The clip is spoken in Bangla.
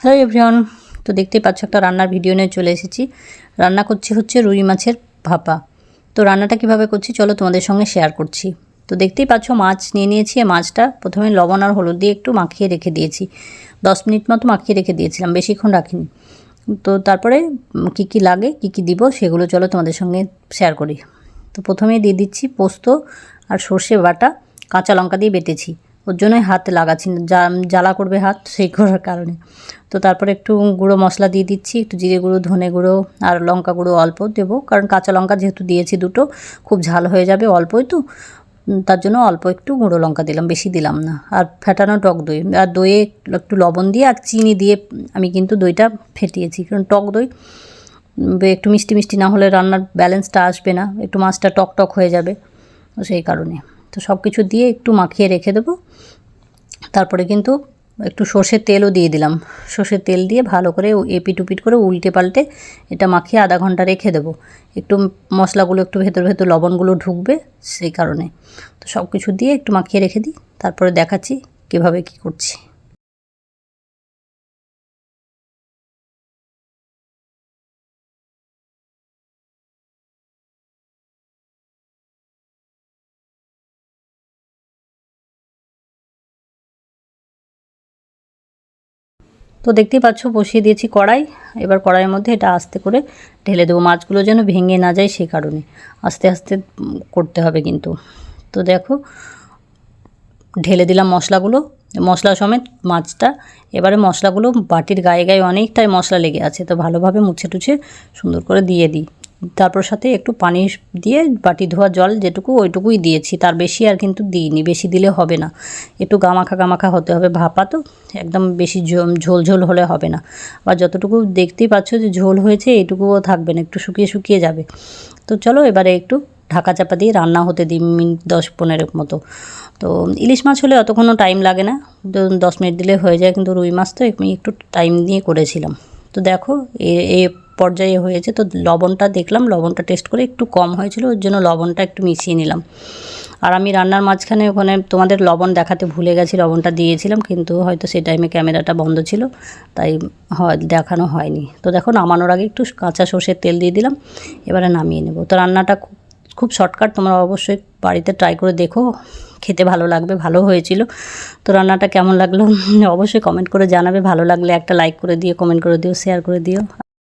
হ্যালো এভরিওয়ান, তো দেখতেই পাচ্ছ একটা রান্নার ভিডিও নিয়ে চলে এসেছি। রান্না করছি হচ্ছে রুই মাছের ভাপা। তো রান্নাটা কিভাবে করছি চলো তোমাদের সঙ্গে শেয়ার করছি। তো দেখতেই পাচ্ছ মাছ নিয়ে নিয়েছি। মাছটা প্রথমে লবণ আর হলুদ দিয়ে একটু মাখিয়ে রেখে দিয়েছি, 10 মিনিট মতো মাখিয়ে রেখে দিয়েছিলাম, বেশিক্ষণ রাখিনি। তো তারপরে কি কি লাগে কি কি দিব সেগুলো চলো তোমাদের সঙ্গে শেয়ার করি। তো প্রথমেই দিয়ে দিচ্ছি পোস্ত আর সর্ষে বাটা, কাঁচা লঙ্কা দিয়ে বেটেছি। ওর জন্যই হাত লাগাচ্ছি, জ্বালা করবে হাত সেই করার কারণে। তো তারপরে একটু গুঁড়ো মশলা দিয়ে দিচ্ছি, একটু জিরে গুঁড়ো, ধনে গুঁড়ো আর লঙ্কা গুঁড়ো অল্প দেবো, কারণ কাঁচা লঙ্কা যেহেতু দিয়েছি দুটো, খুব ঝাল হয়ে যাবে অল্পই তো, তার জন্য অল্প একটু গুঁড়ো লঙ্কা দিলাম, বেশি দিলাম না। আর ফেটানো টক দই, আর দইয়ে একটু লবণ দিয়ে আর চিনি দিয়ে আমি কিন্তু দইটা ফেটিয়েছি, কারণ টক দই একটু মিষ্টি মিষ্টি না হলে রান্নার ব্যালেন্সটা আসবে না, একটু মাছটা টক টক হয়ে যাবে, তো সেই কারণে। তো সব কিছু দিয়ে একটু মাখিয়ে রেখে দেবো। তারপরে কিন্তু একটু সর্ষের তেলও দিয়ে দিলাম। সর্ষের তেল দিয়ে ভালো করে এপিট উপিট করে উল্টে পাল্টে এটা মাখিয়ে আধা ঘন্টা রেখে দেবো। একটু মশলাগুলো একটু ভেতর ভেতর লবণগুলো ঢুকবে সেই কারণে। তো সব কিছু দিয়ে একটু মাখিয়ে রেখে দিই, তারপরে দেখাচ্ছি কীভাবে কী করছি। তো দেখতেই পাচ্ছ বসিয়ে দিয়েছি কড়াই। এবার কড়াইয়ের মধ্যে এটা আস্তে করে ঢেলে দেবো, মাছগুলো যেন ভেঙে না যায় সেই কারণে আস্তে আস্তে করতে হবে কিন্তু। তো দেখো ঢেলে দিলাম মশলাগুলো, মশলা সমেত মাছটা। এবারে মশলাগুলো বাটির গায়ে গায়ে অনেকটাই মশলা লেগে আছে, তো ভালোভাবে মুছে টুছে সুন্দর করে দিয়ে দিই। তারপর সাথে একটু পানি দিয়ে বাটি ধোয়া জল যেটুকু ওইটুকুই দিয়েছি, তার বেশি আর কিন্তু দিইনি, বেশি দিলে হবে না। একটু গামাখা গামাখা হতে হবে, ভাপা তো একদম বেশি ঝোল ঝোল হলে হবে না। আর যতটুকু দেখতেই পাচ্ছ যে ঝোল হয়েছে এইটুকুও থাকবে না, একটু শুকিয়ে শুকিয়ে যাবে। তো চলো এবারে একটু ঢাকা চাপা দিয়ে রান্না হতে দিই মিনিট 10-15 মতো। তো ইলিশ মাছ হলে অতক্ষণও টাইম লাগে না, 10 মিনিট দিলে হয়ে যায়, কিন্তু রুই মাছ তো আমি একটু টাইম নিয়ে করেছিলাম। তো দেখো এ পর্যায়ে হয়েছে। তো লবণটা দেখলাম, লবণটা টেস্ট করে একটু কম হয়েছিল, ওর জন্য লবণটা একটু মিশিয়ে নিলাম। আর আমি রান্নার মাঝখানে ওখানে তোমাদের লবণ দেখাতে ভুলে গেছি, লবণটা দিয়েছিলাম, কিন্তু হয়তো সেই টাইমে ক্যামেরাটা বন্ধ ছিল, তাই দেখানো হয়নি। তো দেখো নামানোর আগে একটু কাঁচা সর্ষের তেল দিয়ে দিলাম, এবারে নামিয়ে নেব। তো রান্নাটা খুব শর্টকাট, তোমরা অবশ্যই বাড়িতে ট্রাই করে দেখো, খেতে ভালো লাগবে, ভালো হয়েছিল। তো রান্নাটা কেমন লাগলো অবশ্যই কমেন্ট করে জানাবে, ভালো লাগলে একটা লাইক করে দিও, কমেন্ট করে দিও, শেয়ার করে দিও।